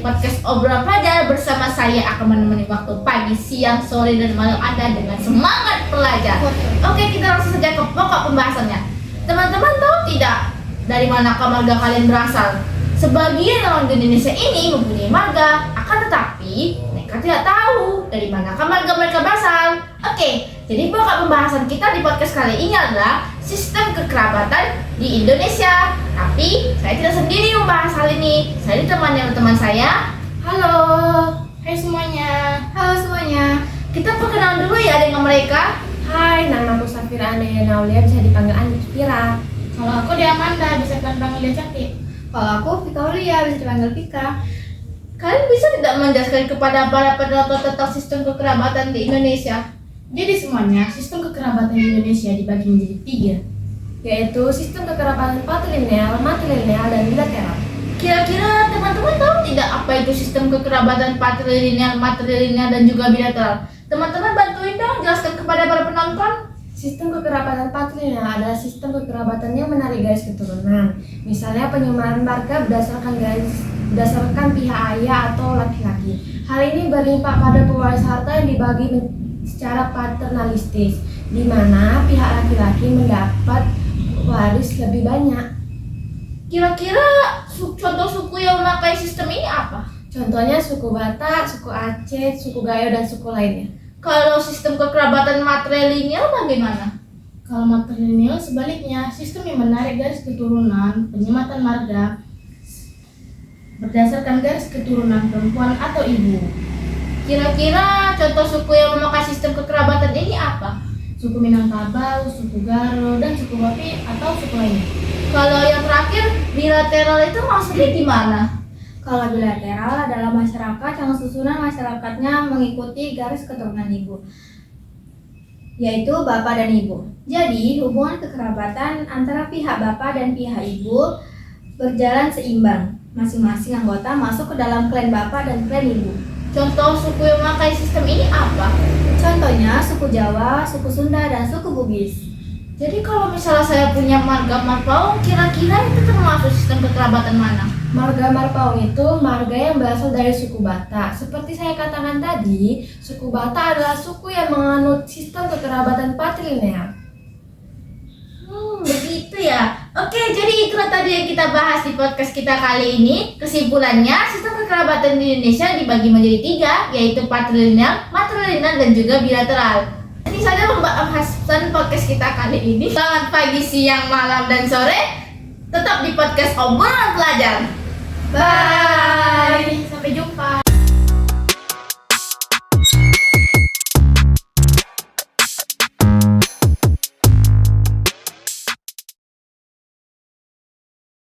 podcast obrolan pelajar bersama saya akan menemani waktu pagi, siang, sore, dan malam Anda dengan semangat pelajar. Oke, kita langsung saja ke pokok pembahasannya. Teman-teman tahu tidak dari manakah marga kalian berasal? Sebagian orang di Indonesia ini mempunyai marga, akan tetapi mereka tidak tahu dari manakah marga mereka berasal. Oke, jadi pokok pembahasan kita di podcast kali ini adalah sistem kekerabatan di Indonesia. Tapi saya tidak sendiri membahas hal ini. Saya ditemani oleh teman saya. Halo. Hai semuanya. Halo semuanya. Kita perkenalan dulu ya dengan mereka. Hai, nama aku Safira Andayana Aulia, bisa dipanggil Andi Fira. Kalau aku dia Amanda, bisa dipanggil dia Cantik. Kalau aku Vika Aulia, bisa dipanggil Vika. Kalian bisa tidak menjelaskan kepada para penonton tentang sistem kekerabatan di Indonesia? Jadi semuanya, sistem kekerabatan di Indonesia dibagi menjadi 3, yaitu sistem kekerabatan patrilineal, matrilineal, dan bilateral. Kira-kira teman-teman tahu tidak apa itu sistem kekerabatan patrilineal, matrilineal, dan juga bilateral? Teman-teman bantuin dong jelaskan kepada para penonton. Sistem kekerabatan patrilineal adalah sistem kekerabatan yang menarik garis keturunan. Misalnya penyamaran marga berdasarkan pihak ayah atau laki-laki. Hal ini berdampak pada pewaris harta yang dibagi secara paternalistis, di mana pihak laki-laki mendapat waris lebih banyak. Kira-kira contoh suku yang memakai sistem ini apa? Contohnya suku Batak, suku Aceh, suku Gayo, dan suku lainnya. Kalau sistem kekerabatan matrilineal bagaimana? Kalau matrilineal sebaliknya, sistem yang menarik garis keturunan, penyematan marga berdasarkan garis keturunan perempuan atau ibu. Kira-kira contoh suku yang memakai sistem kekerabatan ini apa? Suku Minangkabau, suku Garo, dan suku Wapi atau suku lainnya. Kalau yang terakhir, bilateral itu maksudnya gimana? Kalau bilateral adalah masyarakat yang susunan masyarakatnya mengikuti garis keturunan ibu, yaitu bapak dan ibu. Jadi, hubungan kekerabatan antara pihak bapak dan pihak ibu berjalan seimbang. Masing-masing anggota masuk ke dalam klan bapak dan klan ibu. Contoh suku yang memakai sistem ini apa? Contohnya suku Jawa, suku Sunda, dan suku Bugis. Jadi kalau misalnya saya punya marga Marpaung, kira-kira itu termasuk sistem kekerabatan mana? Marga Marpaung itu marga yang berasal dari suku Batak. Seperti saya katakan tadi, suku Batak adalah suku yang menganut sistem kekerabatan patrilineal. Begitu ya. Oke, jadi itulah tadi yang kita bahas di podcast kita kali ini. Kesimpulannya, sistem kekerabatan di Indonesia dibagi menjadi 3, yaitu patrilineal, matrilineal, dan juga bilateral. Ini saja pembahasan podcast kita kali ini. Selamat pagi, siang, malam, dan sore. Tetap di podcast obrolan pelajar. Bye.